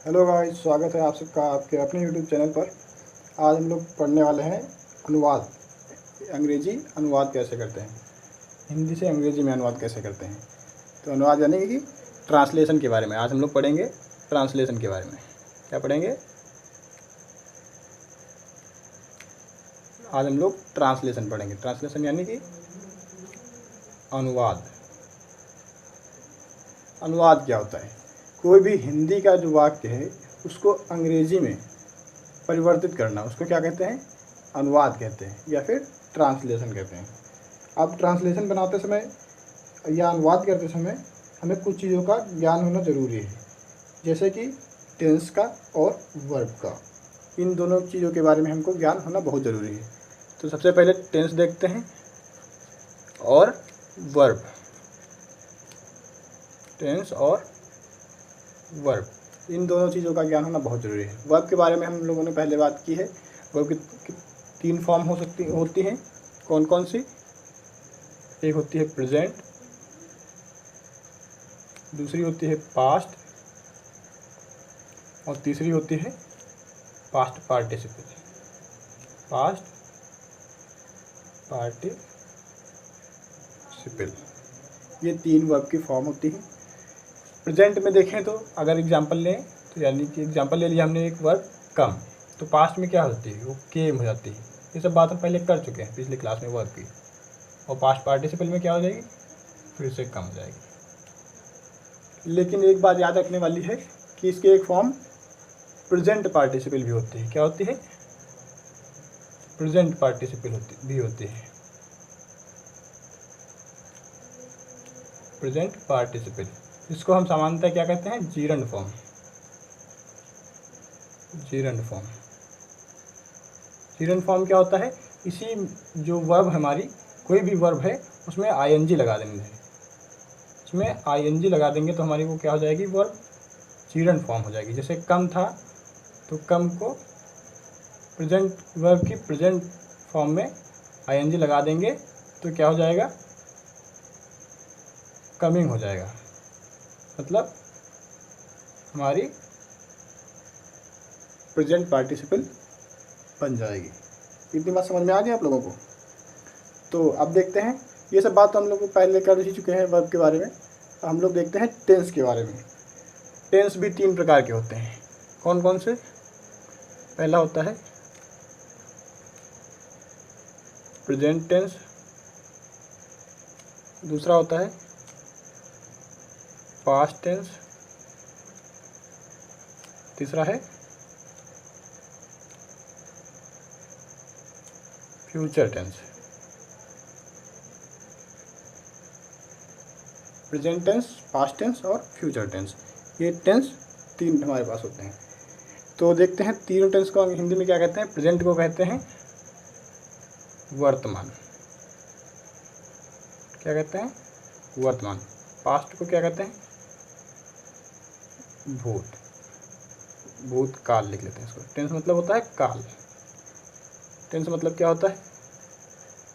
Hello guys, स्वागत है आप सबका आपके अपने यूट्यूब चैनल पर। आज हम लोग पढ़ने वाले हैं अनुवाद। अंग्रेजी अनुवाद कैसे करते हैं, हिंदी से अंग्रेजी में अनुवाद कैसे करते हैं। तो अनुवाद यानी कि ट्रांसलेशन के बारे में आज हम लोग पढ़ेंगे। ट्रांसलेशन के बारे में क्या पढ़ेंगे? आज हम लोग ट्रांसलेशन पढ़ेंगे। ट्रांसलेशन यानी कि अनुवाद। अनुवाद क्या होता है? कोई भी हिंदी का जो वाक्य है उसको अंग्रेजी में परिवर्तित करना, उसको क्या कहते हैं? अनुवाद कहते हैं या फिर ट्रांसलेशन कहते हैं। अब ट्रांसलेशन बनाते समय या अनुवाद करते समय हमें कुछ चीज़ों का ज्ञान होना ज़रूरी है, जैसे कि टेंस का और वर्ब का। इन दोनों चीज़ों के बारे में हमको ज्ञान होना बहुत ज़रूरी है। तो सबसे पहले टेंस देखते हैं और वर्ब। टेंस और वर्ब, इन दोनों चीज़ों का ज्ञान होना बहुत ज़रूरी है। वर्ब के बारे में हम लोगों ने पहले बात की है। वर्ब की 3 फॉर्म होती हैं। कौन कौन सी? एक होती है प्रेजेंट, दूसरी होती है पास्ट और तीसरी होती है पास्ट पार्टिसिपल। पास्ट पार्टिसिपल, ये 3 वर्ब की फॉर्म होती हैं। प्रेजेंट में देखें तो अगर एग्जांपल लें तो यानी कि एग्जांपल ले लिया हमने एक वर्ब कम, तो पास्ट में क्या होती है? वो केम हो जाती है। ये सब बात हम पहले कर चुके हैं पिछली क्लास में वर्ब की। और पास्ट पार्टिसिपल में क्या हो जाएगी? फिर से कम हो जाएगी। लेकिन एक बात याद रखने वाली है कि इसकी एक फॉर्म प्रेजेंट पार्टिसिपल भी होती है। क्या होती है? प्रेजेंट पार्टिसिपल भी होती है। प्रेजेंट पार्टिसिपल, इसको हम सामान्यतः क्या कहते हैं? Gerund form. Gerund form. Gerund form क्या होता है? इसी जो वर्ब हमारी कोई भी वर्ब है उसमें आईएनजी लगा देंगे। इसमें आईएनजी लगा देंगे तो हमारी वो क्या हो जाएगी? वर्ब जीरंड फॉर्म हो जाएगी। जैसे कम था तो कम को प्रेजेंट वर्ब की प्रेजेंट फॉर्म में आईएनजी लगा देंगे तो क्या हो जाएगा? कमिंग हो जाएगा। मतलब हमारी प्रेजेंट पार्टिसिपल बन जाएगी। इतनी बात समझ में आ गई आप लोगों को? तो अब देखते हैं, ये सब बात तो हम लोग पहले कर ही चुके हैं वर्ब के बारे में। हम लोग देखते हैं टेंस के बारे में। टेंस भी 3 प्रकार के होते हैं। कौन कौन से? पहला होता है प्रेजेंट टेंस, दूसरा होता है पास्ट टेंस, तीसरा है future tense. Present tense, past tense और फ्यूचर टेंस, ये टेंस 3 हमारे पास होते हैं। तो देखते हैं तीनों टेंस को हिंदी में क्या कहते हैं। प्रेजेंट को कहते हैं वर्तमान। क्या कहते हैं? वर्तमान। पास्ट को क्या कहते हैं? भूत। भूतकाल लिख लेते हैं इसको। टेंस मतलब होता है काल। टेंस मतलब क्या होता है?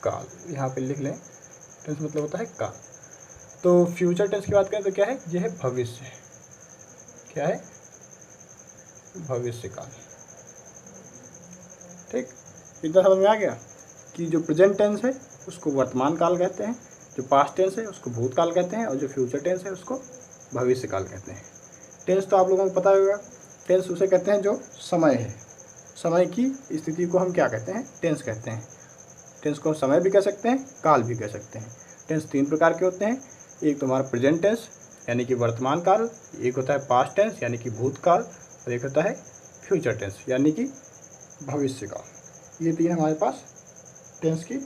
काल। यहाँ पे लिख लें, टेंस मतलब होता है काल। तो फ्यूचर टेंस की बात करें तो क्या है? यह है भविष्य। क्या है? भविष्य काल। ठीक, इतना समझ में आ गया कि जो प्रेजेंट टेंस है उसको वर्तमान काल कहते हैं, जो पास्ट टेंस है उसको भूतकाल कहते हैं और जो फ्यूचर टेंस है उसको भविष्य काल कहते हैं। टेंस तो आप लोगों को पता होगा, टेंस उसे कहते हैं जो समय है। समय की स्थिति को हम क्या कहते हैं? टेंस कहते हैं। टेंस को समय भी कह सकते हैं, काल भी कह सकते हैं। टेंस 3 प्रकार के होते हैं। एक तो हमारा प्रेजेंट टेंस यानी कि वर्तमान काल, एक होता है पास्ट टेंस यानी कि भूतकाल और एक होता है फ्यूचर टेंस यानी कि भविष्य काल। ये 3 हमारे पास टेंस की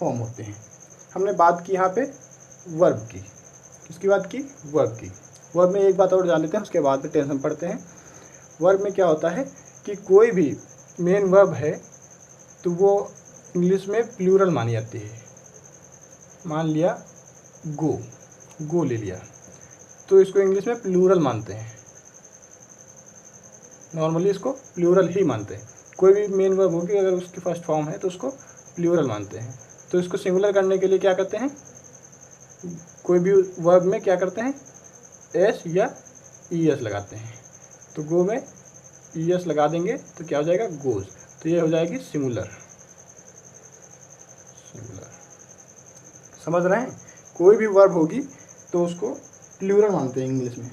फॉर्म होते हैं। हमने बात की यहाँ पे वर्ब की। किसकी बात की? वर्ब की। वर्ब में एक बात और जान लेते हैं, उसके बाद में टेंस हम पढ़ते हैं। वर्ब में क्या होता है कि कोई भी मेन वर्ब है तो वो इंग्लिश में प्लूरल मानी जाती है। मान लिया गो, गो ले लिया तो इसको इंग्लिश में प्लूरल मानते हैं। नॉर्मली इसको प्लूरल ही मानते हैं। कोई भी मेन वर्ब होगी अगर उसकी फर्स्ट फॉर्म है तो उसको प्लूरल मानते हैं। तो इसको सिंगुलर करने के लिए क्या करते हैं? कोई भी वर्ब में क्या करते हैं? एस या ई एस लगाते हैं। तो गो में ES लगा देंगे तो क्या हो जाएगा, गोज। तो ये हो जाएगी सिमुलर। समझ रहे हैं? कोई भी वर्ब होगी तो उसको प्लूरल मानते हैं इंग्लिश में,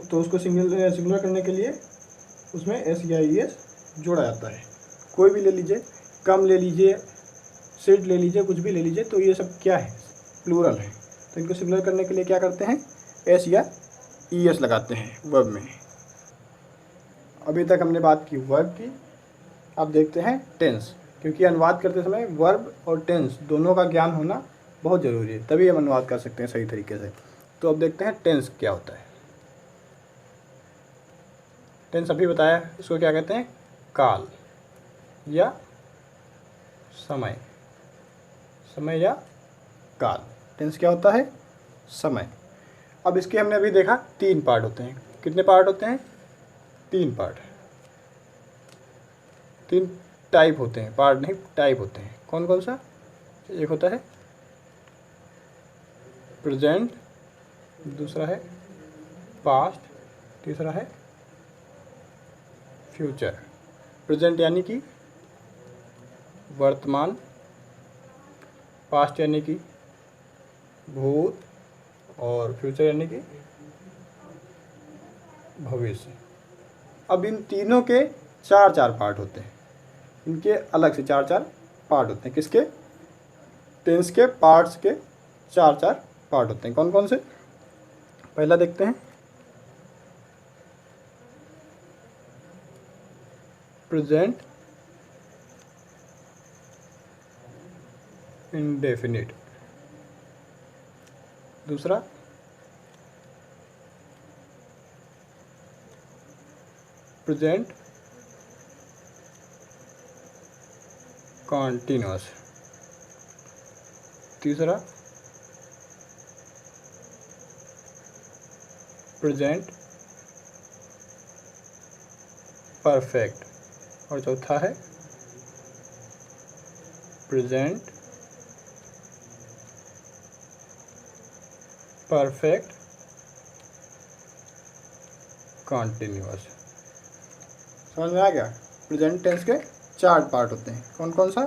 तो उसको सिंगुलर करने के लिए उसमें S या ES जोड़ा जाता है। कोई भी ले लीजिए, कम ले लीजिए, सिट ले लीजिए, कुछ भी ले लीजिए, तो ये सब क्या है, प्लूरल है। तो इनको सिंगुलर करने के लिए क्या करते हैं, S या ES लगाते हैं वर्ब में। अभी तक हमने बात की वर्ब की, अब देखते हैं टेंस, क्योंकि अनुवाद करते समय वर्ब और टेंस दोनों का ज्ञान होना बहुत ज़रूरी है, तभी हम अनुवाद कर सकते हैं सही तरीके से। तो अब देखते हैं टेंस क्या होता है। टेंस अभी बताया, इसको क्या कहते हैं, काल या समय। समय या काल, टेंस क्या होता है, समय। अब इसके हमने अभी देखा 3 पार्ट होते हैं। कितने पार्ट होते हैं, 3 पार्ट। 3 टाइप होते हैं, पार्ट नहीं टाइप होते हैं। कौन कौन सा, एक होता है प्रेजेंट, दूसरा है पास्ट, तीसरा है फ्यूचर। प्रेजेंट यानी कि वर्तमान, पास्ट यानी कि भूत, और फ्यूचर यानी कि भविष्य। अब इन तीनों के 4-4 पार्ट होते हैं, इनके अलग से 4-4 पार्ट होते हैं। किसके, टेंस के पार्ट्स के 4-4 पार्ट होते हैं। कौन कौन से, पहला देखते हैं प्रेजेंट इंडेफिनिट, दूसरा प्रेजेंट कॉन्टिन्यूअस, तीसरा प्रेजेंट परफेक्ट, और चौथा है प्रेजेंट परफेक्ट कॉन्टिन्यूअस। समझ में आ गया? प्रेजेंट टेंस के 4 पार्ट होते हैं। कौन कौन सा,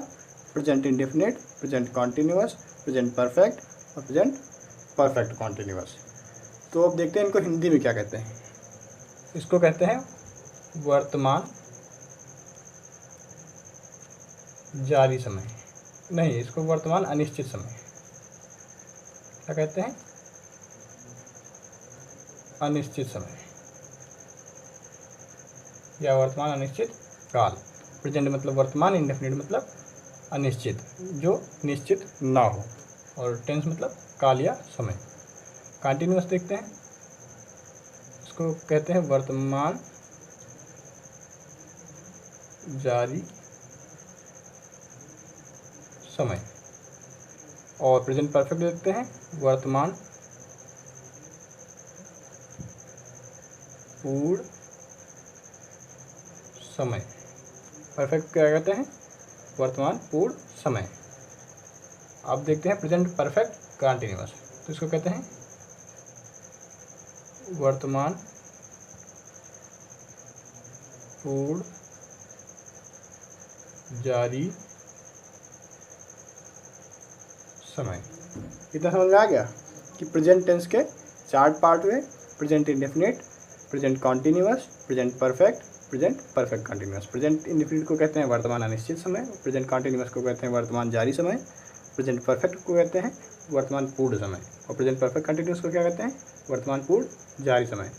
present indefinite, present continuous, present perfect और प्रेजेंट परफेक्ट कॉन्टिन्यूअस। तो अब देखते हैं इनको हिंदी में क्या कहते हैं। इसको कहते हैं वर्तमान जारी समय, नहीं, इसको वर्तमान अनिश्चित समय। क्या कहते हैं, अनिश्चित समय या वर्तमान अनिश्चित काल। प्रेजेंट मतलब वर्तमान, इंडेफिनिट मतलब अनिश्चित, जो निश्चित ना हो, और टेंस मतलब काल या समय। कॉन्टिन्यूअस देखते हैं, इसको कहते हैं वर्तमान जारी समय। और प्रेजेंट परफेक्ट देखते हैं, वर्तमान पूर्ण समय। परफेक्ट क्या कहते हैं, वर्तमान पूर्ण समय। अब देखते हैं प्रेजेंट परफेक्ट कॉन्टिन्यूअस, तो इसको कहते हैं वर्तमान पूर्ण जारी समय। इतना समझ में आ गया कि प्रेजेंट टेंस के 4 पार्ट हुए, present indefinite, present continuous, present perfect, present perfect continuous. Present indefinite को कहते हैं वर्तमान अनिश्चित समय, प्रेजेंट कॉन्टिन्यूअस को कहते हैं वर्तमान जारी समय, प्रेजेंट परफेक्ट को कहते हैं वर्तमान पूर्ण समय, और प्रेजेंट परफेक्ट कॉन्टिन्यूअस को क्या कहते हैं, वर्तमान पूर्ण जारी समय।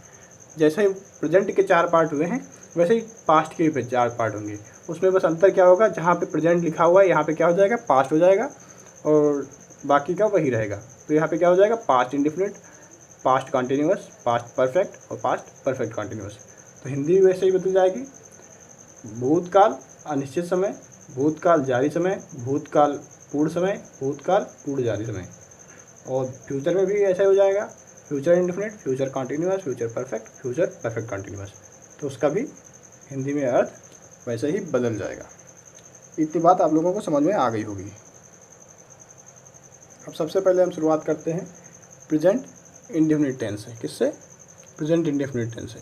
जैसे ही प्रेजेंट के 4 पार्ट हुए हैं, वैसे ही पास्ट के भी 4 पार्ट होंगे। उसमें बस अंतर क्या होगा, जहाँ पे प्रेजेंट लिखा हुआ है यहाँ पे क्या हो जाएगा, पास्ट हो जाएगा, और बाकी का वही रहेगा। तो यहाँ पे क्या हो जाएगा, past indefinite, past continuous, past perfect और पास्ट परफेक्ट कॉन्टिन्यूअस। तो हिंदी वैसे ही बदल जाएगी, भूतकाल अनिश्चित समय, भूतकाल जारी समय, भूतकाल पूर्ण समय, भूतकाल पूर्ण जारी समय। और फ्यूचर में भी ऐसा हो जाएगा, future indefinite, future continuous, future perfect, future perfect continuous. तो उसका भी हिंदी में अर्थ वैसे ही बदल जाएगा। इतनी बात आप लोगों को समझ में आ गई होगी। अब सबसे पहले हम शुरुआत करते हैं प्रेजेंट इंडेफिनिट टेंस से। किससे, प्रेजेंट इंडेफिनिट टेंस से।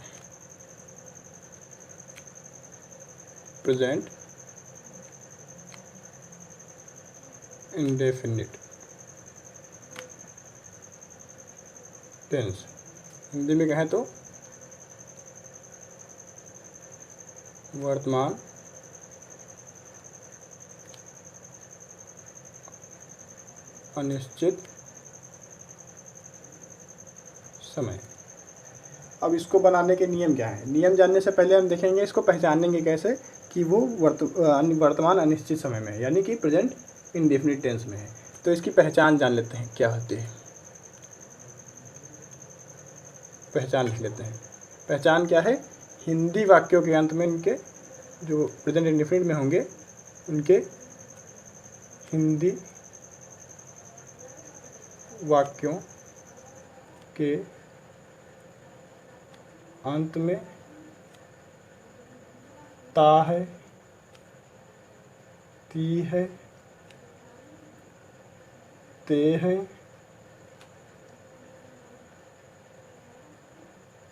Present indefinite tense. हिंदी में कहें तो वर्तमान अनिश्चित समय। अब इसको बनाने के नियम क्या है? नियम जानने से पहले हम देखेंगे इसको पहचानेंगे कैसे कि वो वर्तमान अनिश्चित समय में है, यानी कि प्रेजेंट इंडेफिनिट टेंस में है। तो इसकी पहचान जान लेते हैं क्या होती है। पहचान लिख लेते हैं। पहचान क्या है? हिंदी वाक्यों के अंत में इनके जो प्रेजेंट इंडेफिनिट में होंगे उनके हिंदी वाक्यों के अंत में ता है, ती है, ते है,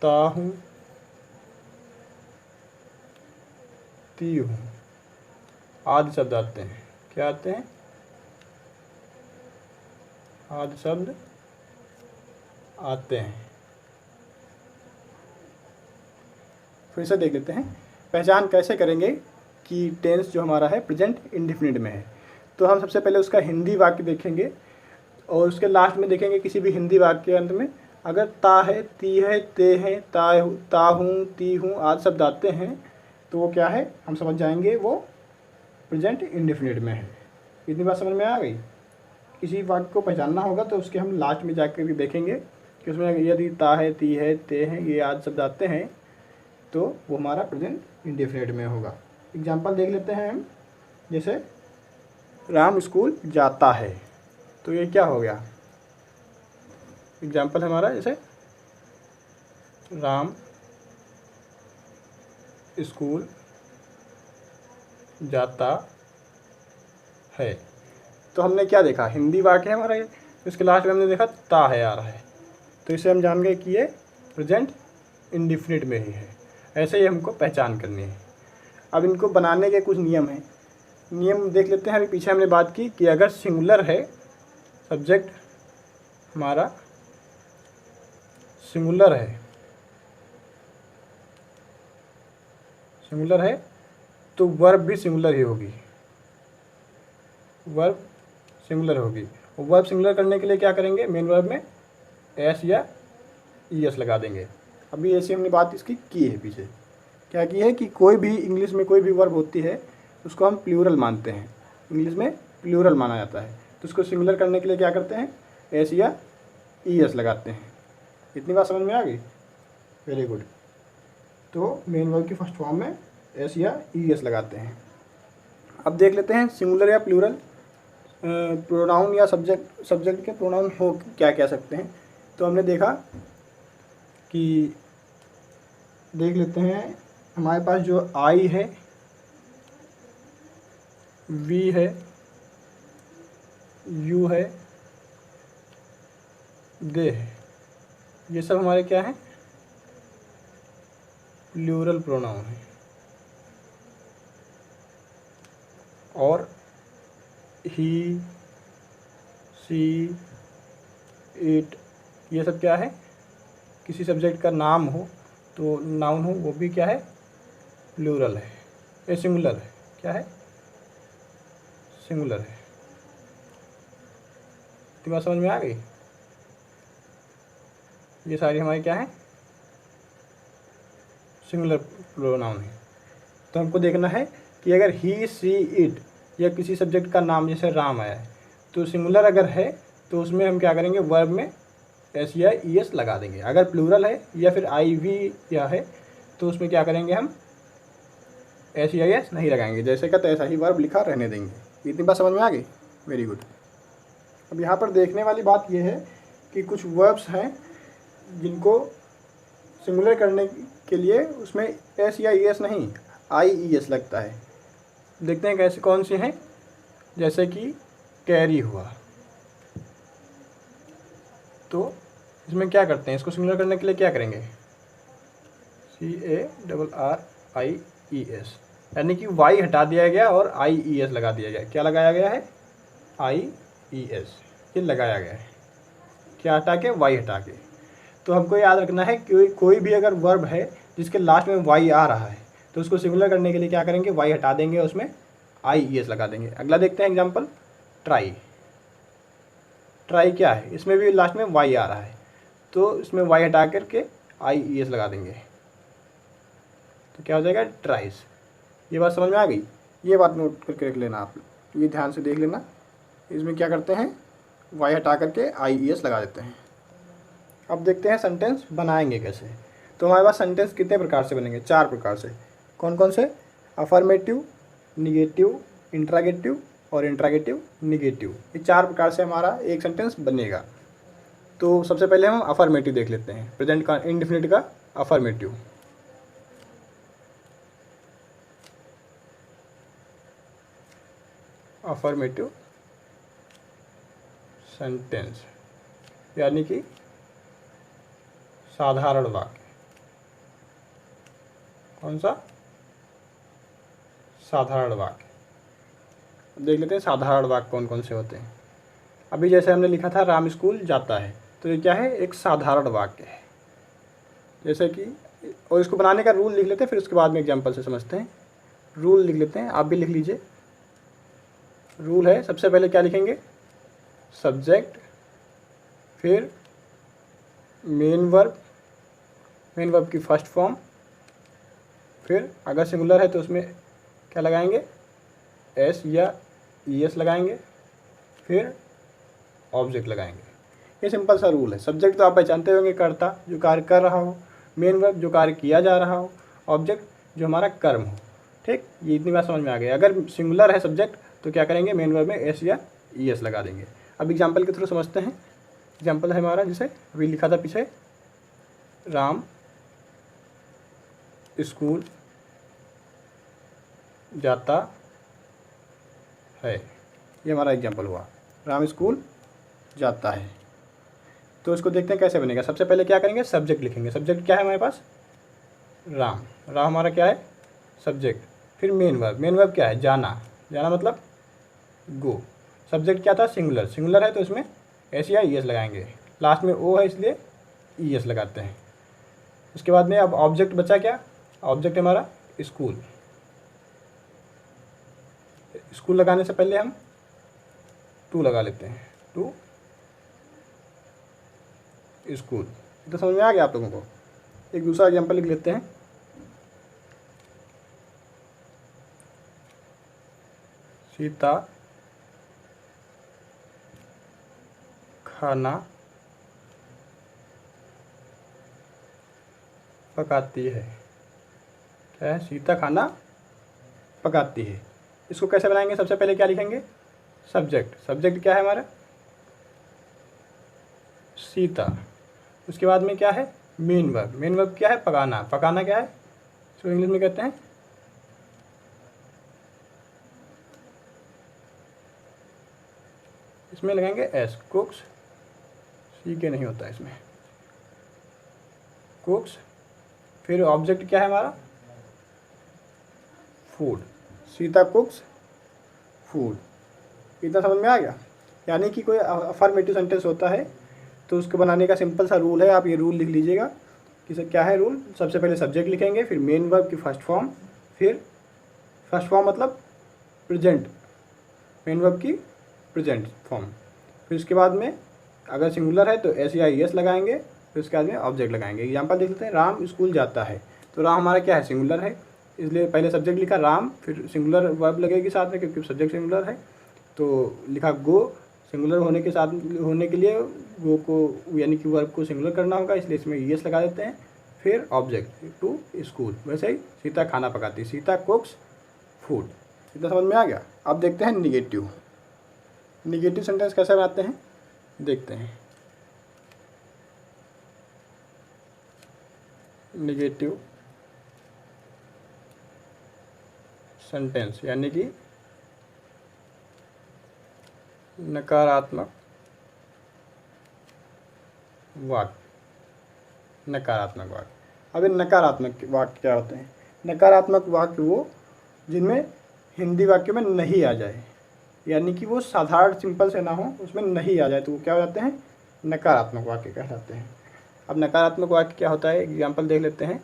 ता हूँ, ती हूँ आदि शब्द आते हैं। क्या आते हैं? आदि शब्द आते हैं। फिर से देख लेते हैं पहचान कैसे करेंगे कि टेंस जो हमारा है प्रेजेंट इंडेफिनिट में है। तो हम सबसे पहले उसका हिंदी वाक्य देखेंगे और उसके लास्ट में देखेंगे किसी भी हिंदी वाक्य के अंत में अगर ता है, ती है, ते हैं, ता हूँ, ती हूँ आदि शब्द आते हैं तो वो क्या है, हम समझ जाएंगे वो प्रेजेंट इंडेफिनिट में है। इतनी बात समझ में आ गई? किसी वाक्य को पहचानना होगा तो उसके हम लास्ट में जाकर भी देखेंगे कि उसमें यदि ता है, ती है, ते हैं ये आदि शब्द आते हैं तो वो हमारा प्रेजेंट इंडेफिनिट में होगा। एग्जाम्पल देख लेते हैं हम। जैसे राम स्कूल जाता है, तो ये क्या हो गया? एग्जाम्पल हमारा जैसे राम स्कूल जाता है, तो हमने क्या देखा? हिंदी वाक्य है हमारा ये, इसके लास्ट में हमने देखा ता है आ रहा है, तो इसे हम जान गए कि ये प्रेजेंट इंडेफिनिट में ही है। ऐसे ही हमको पहचान करनी है। अब इनको बनाने के कुछ नियम हैं। नियम देख लेते हैं। अभी पीछे हमने बात की कि अगर सिंगुलर है, सब्जेक्ट हमारा सिंगुलर है तो वर्ब भी सिंगुलर ही होगी। वर्ब सिंगुलर होगी। वर्ब सिंगुलर करने के लिए क्या करेंगे? मेन वर्ब में एस या ई एस लगा देंगे। अभी ऐसी हमने बात इसकी की है पीछे। क्या की है कि कोई भी इंग्लिश में कोई भी वर्ब होती है उसको हम प्लूरल मानते हैं। इंग्लिश में प्लूरल माना जाता है, तो उसको सिंगुलर करने के लिए क्या करते हैं? एस या ई एस लगाते हैं। इतनी बात समझ में आ गई? Very good. तो मेन वर्ब की फर्स्ट फॉर्म में एस या ई एस लगाते हैं। अब देख लेते हैं सिंगुलर या प्लूरल प्रोनाउन या सब्जेक्ट के प्रोनाउन हो क्या क्या सकते हैं। तो हमने देखा कि देख लेते हैं हमारे पास जो आई है, वी है, यू है, दे है, ये सब हमारे क्या है? प्लूरल प्रोनाउन है। और ही, सी, इट ये सब क्या है? किसी सब्जेक्ट का नाम हो तो नाउन हो वो भी क्या है? प्लूरल है। ये सिंगुलर है। क्या है? सिंगुलर है। तो बात समझ में आ गई? ये सारी हमारी क्या है? सिंगुलर प्रोनाउन है। तो हमको देखना है कि अगर ही, सी, इट या किसी सब्जेक्ट का नाम जैसे राम आया है तो सिंगुलर अगर है तो उसमें हम क्या करेंगे? वर्ब में एस या ई एस लगा देंगे। अगर प्लूरल है या फिर आई वी या है तो उसमें क्या करेंगे? हम एस या एस नहीं लगाएंगे। जैसे का तैसा ही वर्ब लिखा रहने देंगे। इतनी बात समझ में आ गई? Very good. अब यहाँ पर देखने वाली बात यह है कि कुछ वर्ब्स हैं जिनको सिंगुलर करने के लिए उसमें एस या ई एस नहीं, आई ई एस लगता है। देखते हैं कैसे कौन से हैं। जैसे कि कैरी हुआ, तो इसमें क्या करते हैं? इसको सिंगुलर करने के लिए क्या करेंगे? CARRIES यानी कि y हटा दिया गया और IES लगा दिया गया। क्या लगाया गया है? IES, ये लगाया गया है। क्या हटा के? y हटा के। तो हमको याद रखना है कि कोई भी अगर वर्ब है जिसके लास्ट में y आ रहा है तो उसको सिंगुलर करने के लिए क्या करेंगे? y हटा देंगे, उसमें IES लगा देंगे। अगला देखते हैं एग्जाम्पल, ट्राई। ट्राई क्या है? इसमें भी लास्ट में y आ रहा है तो इसमें y हटा करके IES लगा देंगे, तो क्या हो जाएगा? ट्राइस। ये बात समझ में आ गई? ये बात नोट करके रख लेना आप, ये ध्यान से देख लेना। इसमें क्या करते हैं? y हटा करके IES लगा देते हैं। अब देखते हैं सेंटेंस बनाएंगे कैसे। तो हमारे पास सेंटेंस कितने प्रकार से बनेंगे? 4 प्रकार से। कौन कौन से? अफर्मेटिव, निगेटिव, इंट्रागेटिव और इंट्रागेटिव निगेटिव। ये 4 प्रकार से हमारा एक सेंटेंस बनेगा। तो सबसे पहले हम अफर्मेटिव देख लेते हैं। प्रेजेंट का इंडेफिनिट का अफर्मेटिव। अफर्मेटिव सेंटेंस यानी कि साधारण वाक्य। कौन सा? साधारण वाक्य। देख लेते हैं साधारण वाक्य कौन कौन से होते हैं। अभी जैसे हमने लिखा था राम स्कूल जाता है, तो ये क्या है? एक साधारण वाक्य है। जैसे कि, और इसको बनाने का रूल लिख लेते हैं, फिर उसके बाद में एग्जाम्पल से समझते हैं। रूल लिख लेते हैं, आप भी लिख लीजिए। रूल है, सबसे पहले क्या लिखेंगे? सब्जेक्ट, फिर मेन वर्ब, मेन वर्ब की फर्स्ट फॉर्म, फिर अगर सिंगुलर है तो उसमें क्या लगाएंगे? एस या ES लगाएंगे, फिर ऑब्जेक्ट लगाएंगे। ये सिंपल सा रूल है। सब्जेक्ट तो आप पहचानते होंगे, कर्ता जो कार्य कर रहा हो, मेन वर्ब जो कार्य किया जा रहा हो, ऑब्जेक्ट जो हमारा कर्म हो। ठीक, ये इतनी बात समझ में आ गई। अगर सिंगुलर है सब्जेक्ट तो क्या करेंगे? मेन वर्ब में S या ES लगा देंगे। अब एग्जाम्पल के थ्रू समझते हैं। एग्जाम्पल है हमारा, जैसे अभी लिखा था पीछे, राम स्कूल जाता है। ये हमारा एग्जाम्पल हुआ, राम स्कूल जाता है। तो इसको देखते हैं कैसे बनेगा। सबसे पहले क्या करेंगे? सब्जेक्ट लिखेंगे। सब्जेक्ट क्या है हमारे पास? राम। राम हमारा क्या है? सब्जेक्ट। फिर मेन वर्ब, मेन वर्ब क्या है? जाना। जाना मतलब गो। सब्जेक्ट क्या था? सिंगुलर। सिंगुलर है तो इसमें S या ES लगाएंगे। लास्ट में O है इसलिए ES लगाते हैं। उसके बाद में अब ऑब्जेक्ट बचा क्या? ऑब्जेक्ट हमारा स्कूल। स्कूल लगाने से पहले हम टू लगा लेते हैं, टू स्कूल। तो समझ में आ गया आप लोगों को? एक दूसरा एग्जाम्पल लिख लेते हैं। सीता खाना पकाती है। क्या है? सीता खाना पकाती है। इसको कैसे बनाएंगे? सबसे पहले क्या लिखेंगे? सब्जेक्ट। सब्जेक्ट क्या है हमारा? सीता। उसके बाद में क्या है? Main verb. मेन वर्ब क्या है? पकाना। पकाना क्या है? इसको इंग्लिश में कहते हैं इसमें लगाएंगे S, कुक्स। सी के नहीं होता इसमें, कुक्स। फिर ऑब्जेक्ट क्या है हमारा? फूड। सीता कुक्स फूड। इतना समझ में आ गया? यानी कि कोई अफर्मेटिव सेंटेंस होता है तो उसको बनाने का सिंपल सा रूल है। आप ये रूल लिख लीजिएगा कि सर क्या है रूल? सबसे पहले सब्जेक्ट लिखेंगे, फिर मेन वर्ब की फर्स्ट फॉर्म, फिर फर्स्ट फॉर्म मतलब प्रेजेंट, मेन वर्ब की प्रेजेंट फॉर्म। फिर उसके बाद में अगर सिंगुलर है तो S या ES लगाएंगे, फिर उसके बाद में ऑब्जेक्ट लगाएंगे। एग्जाम्पल देख लेते हैं, राम स्कूल जाता है। तो राम हमारा क्या है? सिंगुलर है, इसलिए पहले सब्जेक्ट लिखा राम, फिर सिंगुलर वर्ब लगेगी साथ में क्योंकि सब्जेक्ट सिंगुलर है। तो लिखा गो। सिंगुलर होने के साथ होने के लिए गो को यानी कि वर्ब को सिंगुलर करना होगा, इसलिए इसमें ES लगा देते हैं। फिर ऑब्जेक्ट टू स्कूल। वैसे ही सीता खाना पकाती, सीता कुक्स फूड। इतना समझ में आ गया? अब देखते हैं निगेटिव। निगेटिव सेंटेंस कैसे बनाते हैं देखते हैं। निगेटिव सेंटेंस यानी कि नकारात्मक वाक्य। नकारात्मक वाक्य। अब ये नकारात्मक वाक्य क्या होते हैं? नकारात्मक वाक्य वो जिनमें हिंदी वाक्य में नहीं आ जाए, यानी कि वो साधारण सिंपल से ना हो, उसमें नहीं आ जाए, तो वो क्या हो जाते हैं, नकारात्मक वाक्य कहलाते हैं। अब नकारात्मक वाक्य क्या होता है, एग्जाम्पल देख लेते हैं।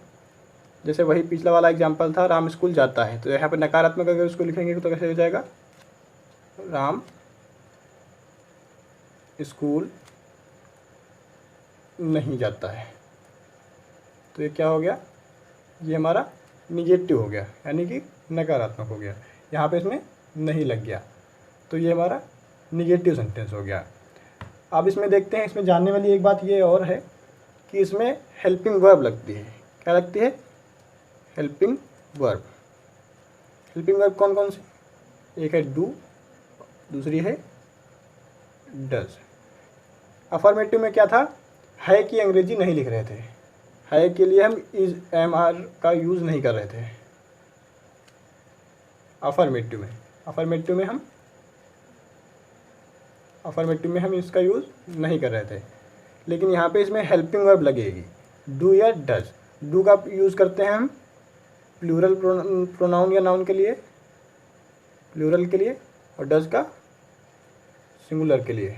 जैसे वही पिछला वाला एग्जाम्पल था, राम स्कूल जाता है, तो यहाँ पर नकारात्मक अगर उसको लिखेंगे तो कैसे हो जाएगा, राम स्कूल नहीं जाता है। तो ये क्या हो गया, ये हमारा निगेटिव हो गया, यानी कि नकारात्मक हो गया, यहाँ पे इसमें नहीं लग गया, तो ये हमारा निगेटिव सेंटेंस हो गया। अब इसमें देखते हैं, इसमें जानने वाली एक बात ये और है कि इसमें हेल्पिंग वर्ब लगती है। क्या लगती है, हेल्पिंग वर्ब। हेल्पिंग वर्ब कौन कौन सी, एक है डू, दूसरी है डज। अफर्मेटिव में क्या था, है की अंग्रेजी नहीं लिख रहे थे, है के लिए हम इज एम आर का यूज़ नहीं कर रहे थे अफर्मेटिव में हम इसका यूज़ नहीं कर रहे थे। लेकिन यहाँ पे इसमें हेल्पिंग वर्ब लगेगी, डू या डज। डू का यूज़ करते हैं हम प्लूरल प्रोनाउन या नाउन के लिए, प्लूरल के लिए, और डज का सिंगुलर के लिए।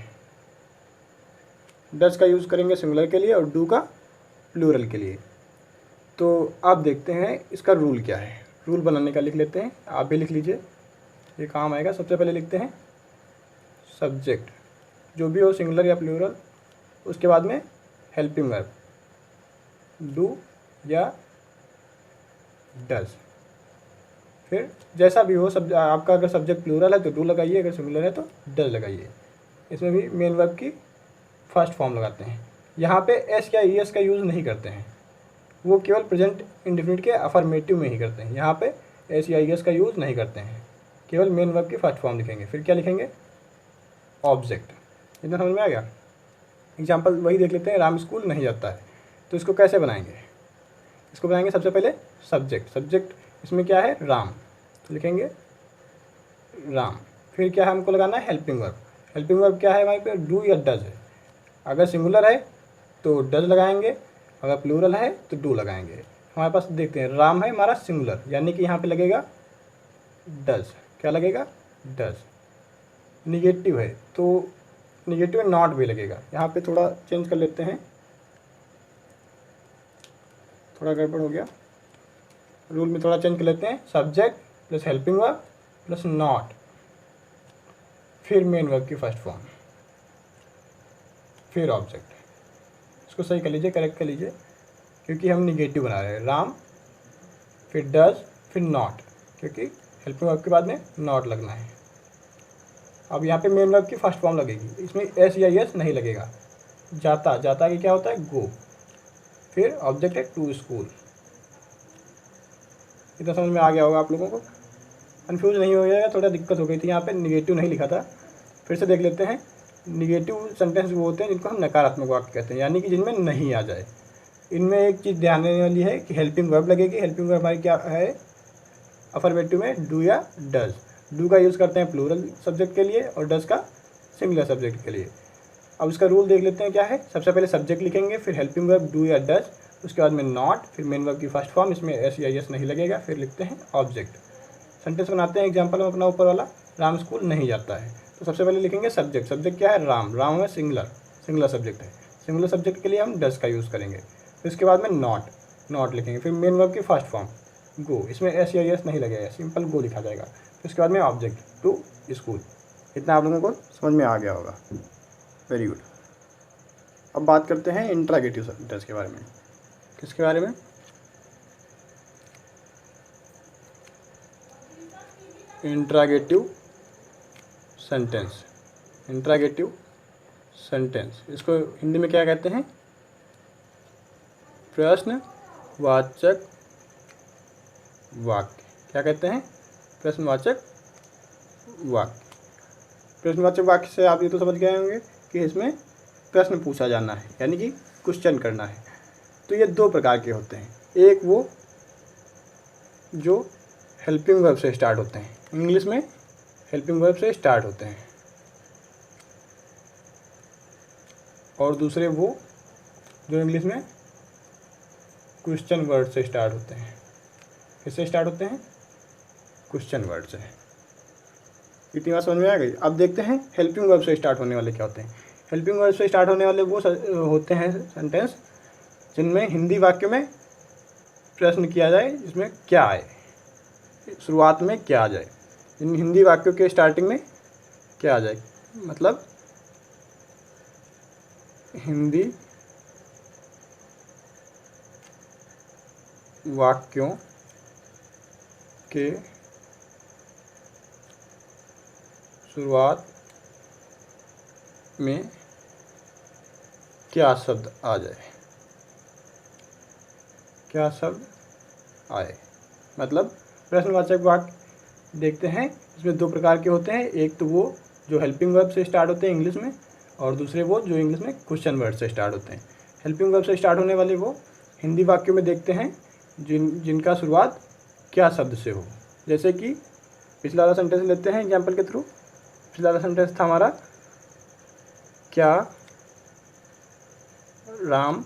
डज का यूज़ करेंगे सिंगुलर के लिए और डू का प्लूरल के लिए। तो आप देखते हैं इसका रूल क्या है, रूल बनाने का लिख लेते हैं, आप भी लिख लीजिए, ये काम आएगा। सबसे पहले लिखते हैं सब्जेक्ट, जो भी हो सिंगुलर या प्लूरल, उसके बाद में हेल्पिंग वर्ब, डू या डज। फिर जैसा भी हो, सब आपका अगर सब्जेक्ट प्लूरल है तो डू लगाइए, अगर सिंगुलर है तो डज लगाइए। इसमें भी मेन वर्ब की फर्स्ट फॉर्म लगाते हैं। यहाँ पे एस या ई एस का यूज़ नहीं करते हैं, वो केवल प्रेजेंट इंडेफिनिट के अफर्मेटिव में ही करते हैं। यहाँ पे एस या ई एस का यूज़ नहीं करते हैं, केवल मेन वर्ब की फर्स्ट फॉर्म लिखेंगे। फिर क्या लिखेंगे, ऑब्जेक्ट। इतना समझ में आ गया। एग्जाम्पल वही देख लेते हैं, राम स्कूल नहीं जाता है, तो इसको कैसे बनाएंगे, इसको बनाएंगे सबसे पहले सब्जेक्ट। सब्जेक्ट इसमें क्या है, राम, तो लिखेंगे राम। फिर क्या है, हमको लगाना है हेल्पिंग वर्ब। हेल्पिंग वर्ब क्या है हमारे पे, डू या डज है। अगर सिंगुलर है तो डज लगाएंगे, अगर प्लूरल है तो डू लगाएंगे। हमारे पास देखते हैं, राम है हमारा सिंगुलर, यानी कि यहाँ पे लगेगा डज। क्या लगेगा, डज। निगेटिव है तो निगेटिव में नॉट भी लगेगा। यहाँ पे थोड़ा चेंज कर लेते हैं, थोड़ा गड़बड़ हो गया, रूल में थोड़ा चेंज कर लेते हैं। Subject plus helping verb plus not, फिर मेन वर्ब की फर्स्ट फॉर्म, फिर ऑब्जेक्ट। इसको सही कर लीजिए, करेक्ट कर लीजिए, क्योंकि हम निगेटिव बना रहे हैं। राम, फिर डज, फिर नॉट, क्योंकि हेल्पिंग वर्ब के बाद में नॉट लगना है। अब यहाँ पे मेन वर्ब की फर्स्ट फॉर्म लगेगी, इसमें एस या एस नहीं लगेगा। जाता, जाता की क्या होता है, गो। फिर ऑब्जेक्ट है टू स्कूल। इतना समझ में आ गया होगा आप लोगों को, कन्फ्यूज नहीं हो जाएगा। थोड़ा दिक्कत हो गई थी, यहाँ पे निगेटिव नहीं लिखा था। फिर से देख लेते हैं, निगेटिव सेंटेंस वो होते हैं जिनको हम नकारात्मक वाक्य कहते हैं, यानी कि जिनमें नहीं आ जाए। इनमें एक चीज़ ध्यान देने वाली है कि हेल्पिंग वर्ब लगेगी। हेल्पिंग वर्ब हमारी क्या है, अफर्मेटिव में डू या डज। डू का यूज़ करते हैं प्लूरल सब्जेक्ट के लिए और डज का सिंगुलर सब्जेक्ट के लिए। अब इसका रूल देख लेते हैं क्या है। सबसे पहले सब्जेक्ट लिखेंगे, फिर हेल्पिंग वर्ब डू या डज, उसके बाद में नॉट, फिर मेन वर्ब की फर्स्ट फॉर्म, इसमें एस या एस नहीं लगेगा, फिर लिखते हैं ऑब्जेक्ट। सेंटेंस बनाते हैं। एग्जांपल में अपना ऊपर वाला, राम स्कूल नहीं जाता है, तो सबसे पहले लिखेंगे सब्जेक्ट। सब्जेक्ट क्या है, राम। राम है सिंगुलर, सिंगुलर सब्जेक्ट है। सिंगुलर सब्जेक्ट के लिए हम डज का यूज़ करेंगे। फिर इसके बाद में नॉट, नॉट लिखेंगे। फिर मेन वर्ब की फर्स्ट फॉर्म गो, इसमें एस या एस नहीं लगेगा, सिंपल गो लिखा जाएगा। फिर उसके बाद में ऑब्जेक्ट टू स्कूल। इतना आप लोगों को समझ में आ गया होगा, वेरी गुड। अब बात करते हैं इंट्रागेटिव सेंटेंस के बारे में। किसके बारे में, इंट्रागेटिव सेंटेंस। इंट्रागेटिव सेंटेंस, इसको हिंदी में क्या कहते हैं, प्रश्नवाचक वाक्य। क्या कहते हैं, प्रश्नवाचक वाक्य। प्रश्नवाचक वाक्य से आप ये तो समझ गए होंगे कि इसमें प्रश्न पूछा जाना है, यानी कि क्वेश्चन करना है। तो ये दो प्रकार के होते हैं, एक वो जो हेल्पिंग वर्ब से स्टार्ट होते हैं, इंग्लिश में हेल्पिंग वर्ब से स्टार्ट होते हैं, और दूसरे वो जो इंग्लिश में क्वेश्चन वर्ड से स्टार्ट होते हैं। किससे स्टार्ट होते हैं, क्वेश्चन वर्ड से। इतनी बात समझ में आ गई। अब देखते हैं हेल्पिंग वर्ब से स्टार्ट होने वाले क्या होते हैं। हेल्पिंग वर्ब से स्टार्ट होने वाले वो होते हैं सेंटेंस जिनमें हिंदी वाक्य में प्रश्न किया जाए, जिसमें क्या आए, शुरुआत में क्या आ जाए। इन हिंदी वाक्यों के स्टार्टिंग में क्या आ जाए, मतलब हिंदी वाक्यों के शुरुआत में क्या शब्द आ जाए, क्या शब्द आए, मतलब प्रश्नवाचक वाक्य देखते हैं। इसमें दो प्रकार के होते हैं, एक तो वो जो हेल्पिंग वर्ब से स्टार्ट होते हैं इंग्लिश में, और दूसरे वो जो इंग्लिश में क्वेश्चन वर्ड से स्टार्ट होते हैं। हेल्पिंग वर्ब से स्टार्ट होने वाले वो हिंदी वाक्यों में देखते हैं जिनका शुरुआत क्या शब्द से हो। जैसे कि पिछला वाला सेंटेंस लेते हैं एग्जाम्पल के थ्रू। पिछला वाला सेंटेंस था हमारा, क्या राम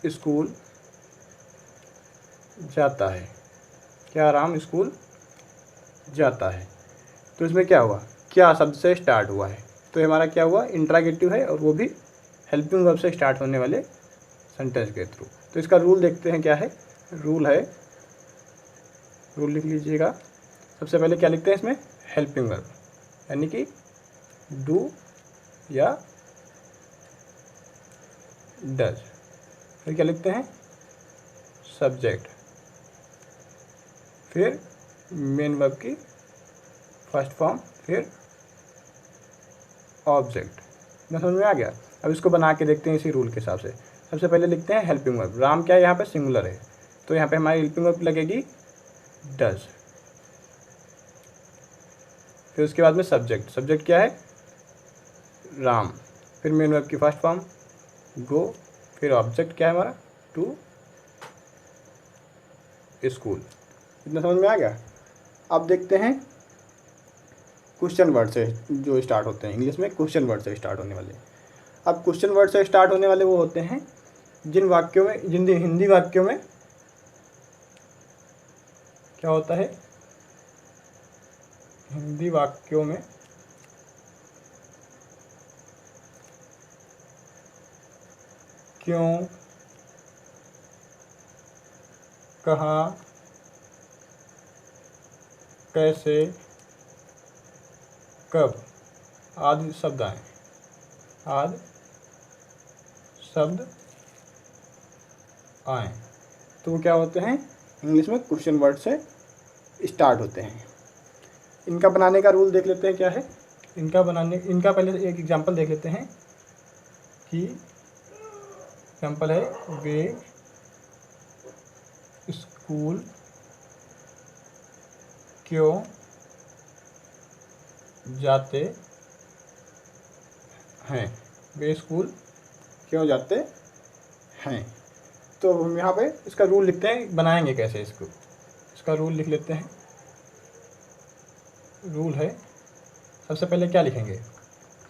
स्कूल जाता है, क्या राम स्कूल जाता है। तो इसमें क्या हुआ, क्या शब्द से स्टार्ट हुआ है, तो हमारा क्या हुआ, इंट्रागेटिव है, और वो भी हेल्पिंग वर्ब से स्टार्ट होने वाले सेंटेंस के थ्रू। तो इसका रूल देखते हैं क्या है। रूल है, रूल लिख लीजिएगा। सबसे पहले क्या लिखते हैं इसमें, हेल्पिंग वर्ब, यानी कि डू या डज। फिर क्या लिखते हैं, सब्जेक्ट, फिर मेन वर्ब की फर्स्ट फॉर्म, फिर ऑब्जेक्ट। मैं समझ में आ गया। अब इसको बना के देखते हैं इसी रूल के हिसाब से। सबसे पहले लिखते हैं हेल्पिंग वर्ब। राम क्या है, यहाँ पे सिंगुलर है, तो यहाँ पे हमारी हेल्पिंग वर्ब लगेगी डज। फिर उसके बाद में सब्जेक्ट, सब्जेक्ट क्या है, राम, फिर मेन वर्ब की फर्स्ट फॉर्म गो, फिर ऑब्जेक्ट क्या है हमारा, टू स्कूल। इतना समझ में आ गया। अब देखते हैं क्वेश्चन वर्ड से जो स्टार्ट होते हैं इंग्लिश में, क्वेश्चन वर्ड से स्टार्ट होने वाले। अब क्वेश्चन वर्ड से स्टार्ट होने वाले वो होते हैं जिन वाक्यों में, जिन हिंदी वाक्यों में क्या होता है, हिंदी वाक्यों में क्यों, कहाँ, कैसे, कब आदि शब्द आए, आदि शब्द आए, तो वो क्या होते हैं, इंग्लिश में क्वेश्चन वर्ड से स्टार्ट होते हैं। इनका बनाने का रूल देख लेते हैं क्या है। इनका पहले एक एग्जांपल देख लेते हैं कि एग्जांपल है, वे स्कूल क्यों जाते हैं, वे स्कूल क्यों जाते हैं। तो हम यहाँ पे इसका रूल लिखते हैं, बनाएंगे कैसे इसको, इसका रूल लिख लेते हैं। रूल है, सबसे पहले क्या लिखेंगे,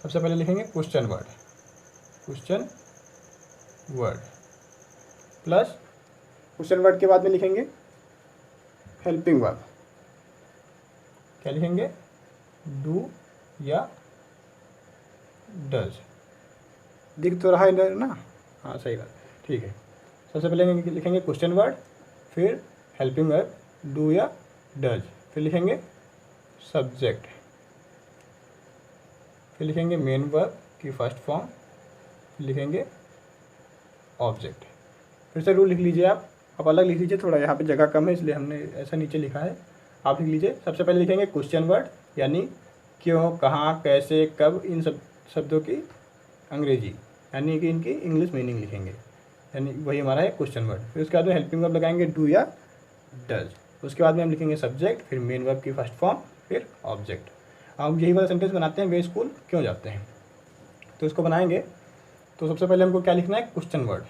सबसे पहले लिखेंगे question word, question word plus question word के बाद में लिखेंगे हेल्पिंग वर्ब। क्या लिखेंगे, डू या डज। दिख तो रहा है इधर ना, हाँ सही बात, ठीक है। सबसे पहले लिखेंगे क्वेश्चन वर्ड, फिर हेल्पिंग वर्ब डू या डज, फिर लिखेंगे सब्जेक्ट, फिर लिखेंगे मेन वर्ब की फर्स्ट फॉर्म, फिर लिखेंगे ऑब्जेक्ट। फिर से रूल लिख लीजिए आप अलग लिख लीजिए, थोड़ा यहाँ पे जगह कम है इसलिए हमने ऐसा नीचे लिखा है, आप लिख लीजिए। सबसे पहले लिखेंगे क्वेश्चन वर्ड, यानी क्यों, कहाँ, कैसे, कब, इन सब शब्दों की अंग्रेजी, यानी कि इनकी इंग्लिश मीनिंग लिखेंगे, यानी वही हमारा है क्वेश्चन वर्ड। फिर उसके बाद में हेल्पिंग वर्ब लगाएंगे डू या डज। उसके बाद में हम लिखेंगे सब्जेक्ट, फिर मेन वर्ब की फर्स्ट फॉर्म, फिर ऑब्जेक्ट। हम यही वाला सेंटेंस बनाते हैं, वे स्कूल क्यों जाते हैं। तो इसको बनाएंगे तो सबसे पहले हमको क्या लिखना है, क्वेश्चन वर्ड।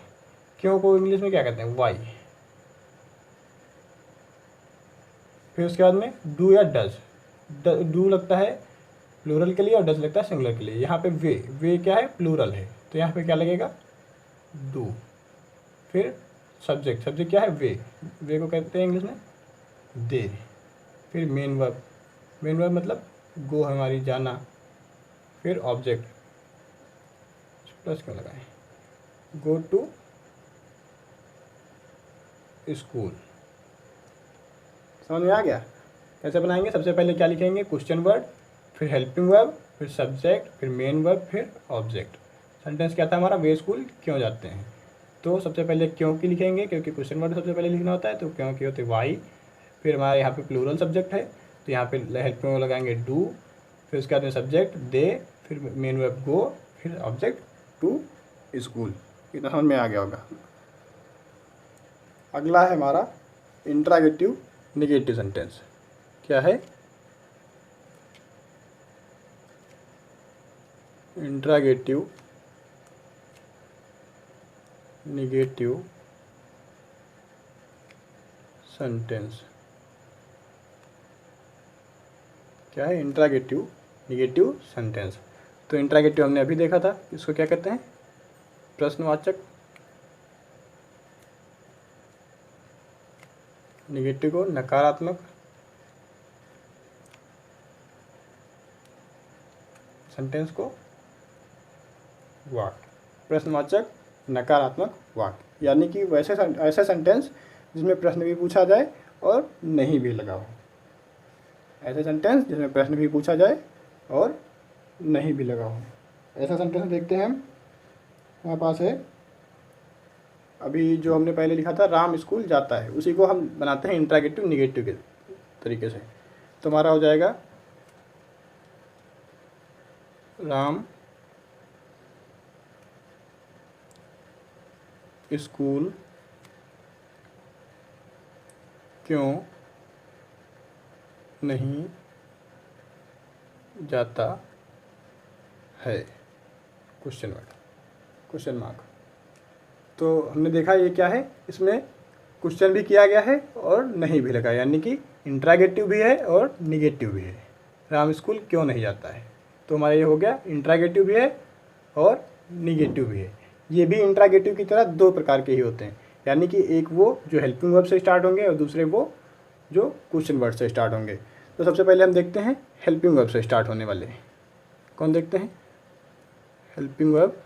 क्यों को इंग्लिश में क्या कहते हैं, वाई। फिर उसके बाद में डू या डज। डू लगता है प्लूरल के लिए और डज लगता है सिंगुलर के लिए। यहाँ पे वे क्या है, प्लूरल है, तो यहाँ पे क्या लगेगा, डू। फिर सब्जेक्ट क्या है, वे को कहते हैं इंग्लिश में दे, फिर मेन वर्ब, मेन वर्ब मतलब गो हमारी जाना, फिर ऑब्जेक्ट, प्लस क्यों लगाएं, गो टू स्कूल। समझ में आ गया? कैसे बनाएंगे? सबसे पहले क्या लिखेंगे, क्वेश्चन वर्ड, फिर हेल्पिंग वर्ब, फिर सब्जेक्ट, फिर मेन वर्ब, फिर ऑब्जेक्ट। सेंटेंस क्या था हमारा, वे स्कूल क्यों जाते हैं। तो सबसे पहले क्यों की लिखेंगे, क्योंकि क्वेश्चन वर्ड सबसे पहले लिखना होता है, तो क्यों की होते वाई। फिर हमारे यहाँ पे प्लूरल सब्जेक्ट है, तो यहाँ पे हेल्पिंग वर्ब लगाएंगे डू, फिर उसके बाद में सब्जेक्ट दे, फिर मेन वर्ब गो, फिर ऑब्जेक्ट टू स्कूल। इतना समझ में आ गया होगा। अगला है हमारा इंट्रागेटिव नेगेटिव सेंटेंस। क्या है? Interrogative negative sentence. क्या है? Interrogative negative sentence. तो इंट्रागेटिव हमने अभी देखा था, इसको क्या कहते हैं, प्रश्नवाचक। नेगेटिव को नकारात्मक, सेंटेंस को वाक्य, प्रश्नवाचक नकारात्मक वाक्य। यानी कि वैसे ऐसे सेंटेंस जिसमें प्रश्न भी पूछा जाए और नहीं भी लगा हो। ऐसे सेंटेंस जिसमें प्रश्न भी पूछा जाए और नहीं भी लगा हो। ऐसा सेंटेंस देखते हैं हम, हमारे पास है अभी जो हमने पहले लिखा था, राम स्कूल जाता है, उसी को हम बनाते हैं इंट्रागेटिव निगेटिव के तरीके से। तो हमारा हो जाएगा राम स्कूल क्यों नहीं जाता है, क्वेश्चन वर्ड, क्वेश्चन मार्क। तो हमने देखा ये क्या है, इसमें क्वेश्चन भी किया गया है और नहीं भी लगा, यानी कि इंट्रागेटिव भी है और निगेटिव भी है। राम स्कूल क्यों नहीं जाता है, तो हमारा ये हो गया इंट्रागेटिव भी है और निगेटिव भी है। ये भी इंट्रागेटिव की तरह दो प्रकार के ही होते हैं, यानी कि एक वो जो हेल्पिंग वर्ब से स्टार्ट होंगे और दूसरे वो जो क्वेश्चन वर्ड से स्टार्ट होंगे। तो सबसे पहले हम देखते हैं हेल्पिंग वर्ब से स्टार्ट होने वाले। कौन देखते हैं? हेल्पिंग वर्ब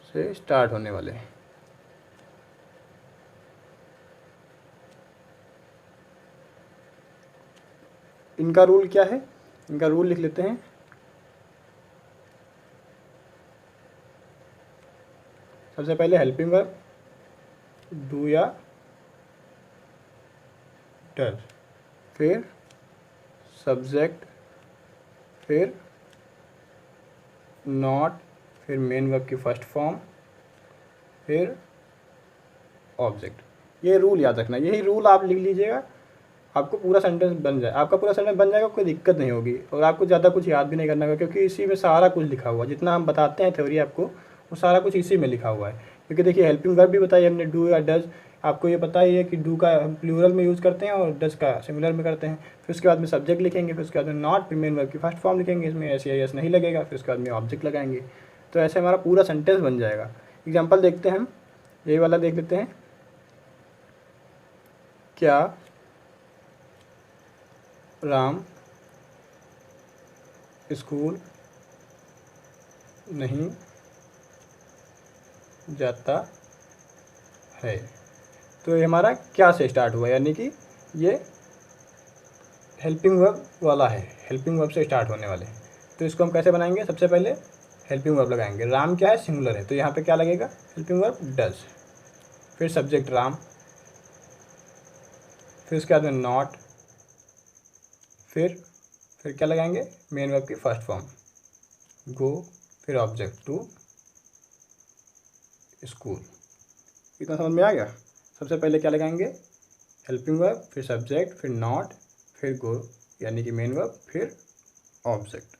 से स्टार्ट होने वाले। इनका रूल क्या है, इनका रूल लिख लेते हैं। सबसे पहले हेल्पिंग वर्ब डू या डज, फिर सब्जेक्ट, फिर नॉट, फिर मेन वर्ब की फर्स्ट फॉर्म, फिर ऑब्जेक्ट। ये रूल याद रखना, यही रूल आप लिख लीजिएगा, आपको पूरा सेंटेंस बन जाए, आपका पूरा सेंटेंस बन जाएगा, कोई दिक्कत नहीं होगी। और आपको ज़्यादा कुछ याद भी नहीं करना होगा, क्योंकि इसी में सारा कुछ लिखा हुआ है। जितना हम बताते हैं थ्योरी आपको, वो सारा कुछ इसी में लिखा हुआ है। क्योंकि देखिए हेल्पिंग वर्ब भी बताइए हमने, डू या डज। आपको ये पता ही है कि डू का हम प्लूरल में यूज़ करते हैं और डज का सिंगुलर में करते हैं। फिर उसके बाद में सब्जेक्ट लिखेंगे, फिर उसके बाद में नॉट, फिर मेन वर्ब की फर्स्ट फॉर्म लिखेंगे, इसमें एस या एस नहीं लगेगा, फिर उसके बाद में ऑब्जेक्ट लगाएंगे। तो ऐसे हमारा पूरा सेंटेंस बन जाएगा। एग्जाम्पल देखते हैं हम, यही वाला देख लेते हैं। क्या राम स्कूल नहीं जाता है। तो ये हमारा क्या से स्टार्ट हुआ, यानी कि ये हेल्पिंग वर्ब वाला है, हेल्पिंग वर्ब से स्टार्ट होने वाले। तो इसको हम कैसे बनाएंगे, सबसे पहले हेल्पिंग वर्ब लगाएंगे। राम क्या है, सिंगुलर है, तो यहाँ पे क्या लगेगा, हेल्पिंग वर्ब डज, फिर सब्जेक्ट राम, फिर उसके बाद में नॉट, फिर क्या लगाएंगे, मेन वर्ब की फर्स्ट फॉर्म गो, फिर ऑब्जेक्ट टू स्कूल। इतना समझ में आ गया? सबसे पहले क्या लगाएंगे, हेल्पिंग वर्ब, फिर सब्जेक्ट, फिर नॉट, फिर गो यानी कि मेन वर्ब, फिर ऑब्जेक्ट।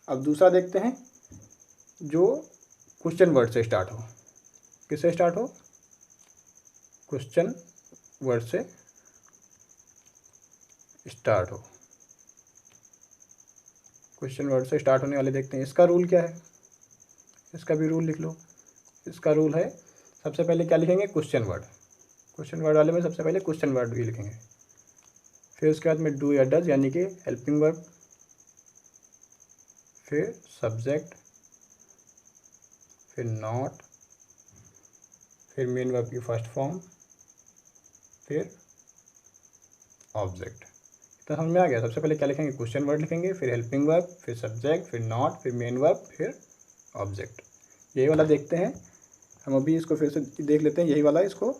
अब दूसरा देखते हैं जो क्वेश्चन वर्ड से स्टार्ट हो। किससे स्टार्ट हो, क्वेश्चन वर्ड से स्टार्ट हो। क्वेश्चन वर्ड से स्टार्ट होने वाले देखते हैं। इसका रूल क्या है, इसका भी रूल लिख लो। इसका रूल है सबसे पहले क्या लिखेंगे, क्वेश्चन वर्ड। क्वेश्चन वर्ड वाले में सबसे पहले क्वेश्चन वर्ड भी लिखेंगे, फिर उसके बाद में डू या डज यानी कि हेल्पिंग वर्ब, फिर सब्जेक्ट, फिर नॉट, फिर मेन वर्ब की फर्स्ट फॉर्म, फिर ऑब्जेक्ट। इतना समझ में आ गया। सबसे पहले क्या लिखेंगे, क्वेश्चन वर्ड लिखेंगे, फिर हेल्पिंग वर्ब, फिर सब्जेक्ट, फिर नॉट, फिर मेन वर्ब, फिर ऑब्जेक्ट। यही वाला देखते हैं हम अभी, इसको फिर से देख लेते हैं। यही वाला इसको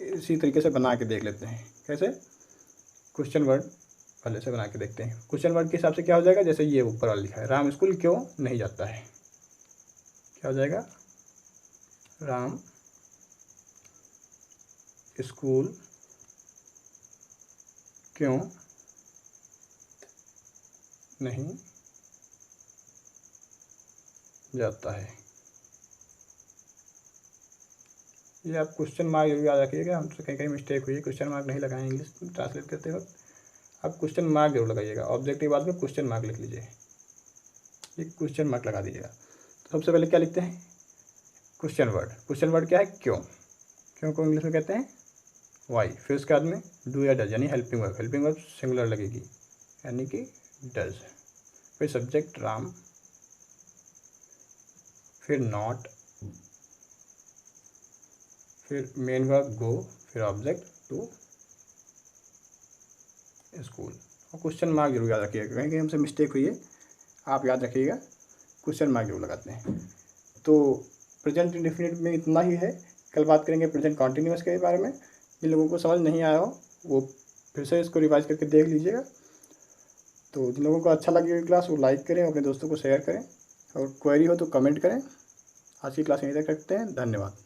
इसी तरीके से बना के देख लेते हैं। कैसे, क्वेश्चन वर्ड वाले से बना के देखते हैं। क्वेश्चन वर्ड के हिसाब से क्या हो जाएगा, जैसे ये ऊपर वाला लिखा है, राम स्कूल क्यों नहीं जाता है, क्या हो जाएगा, राम स्कूल क्यों नहीं जाता है। ये आप क्वेश्चन मार्क जरूर याद रखिएगा, हमसे कहीं कहीं मिस्टेक हुई है, क्वेश्चन मार्क नहीं लगाएं इंग्लिश ट्रांसलेट करते वक्त, आप क्वेश्चन मार्क जरूर लगाइएगा। ऑब्जेक्ट के बाद में क्वेश्चन मार्क लिख लीजिए, ये क्वेश्चन मार्क लगा दीजिएगा। तो सबसे पहले क्या लिखते हैं, क्वेश्चन वर्ड। क्वेश्चन वर्ड क्या है, क्यों। क्यों को इंग्लिश में कहते हैं वाई। फिर उसके बाद में डू या डज यानी helping verb, helping verb singular लगेगी यानी कि डज। फिर सब्जेक्ट राम, फिर नॉट, फिर मेन वर्ब गो, फिर ऑब्जेक्ट टू स्कूल। और क्वेश्चन मार्क जरूर याद रखिएगा, कहीं कहीं हमसे मिस्टेक हुई है, आप याद रखिएगा, क्वेश्चन मार्क जरूर लगाते हैं। तो प्रेजेंट इंडेफिनिट में इतना ही है। कल बात करेंगे प्रेजेंट कॉन्टिन्यूअस के बारे में। जिन लोगों को समझ नहीं आया हो वो फिर से इसको रिवाइज करके देख लीजिएगा। तो जिन लोगों को अच्छा लगे क्लास वो लाइक करें, अपने दोस्तों को शेयर करें, और क्वेरी हो तो कमेंट करें। आज की क्लास यहीं तक रखते हैं, धन्यवाद।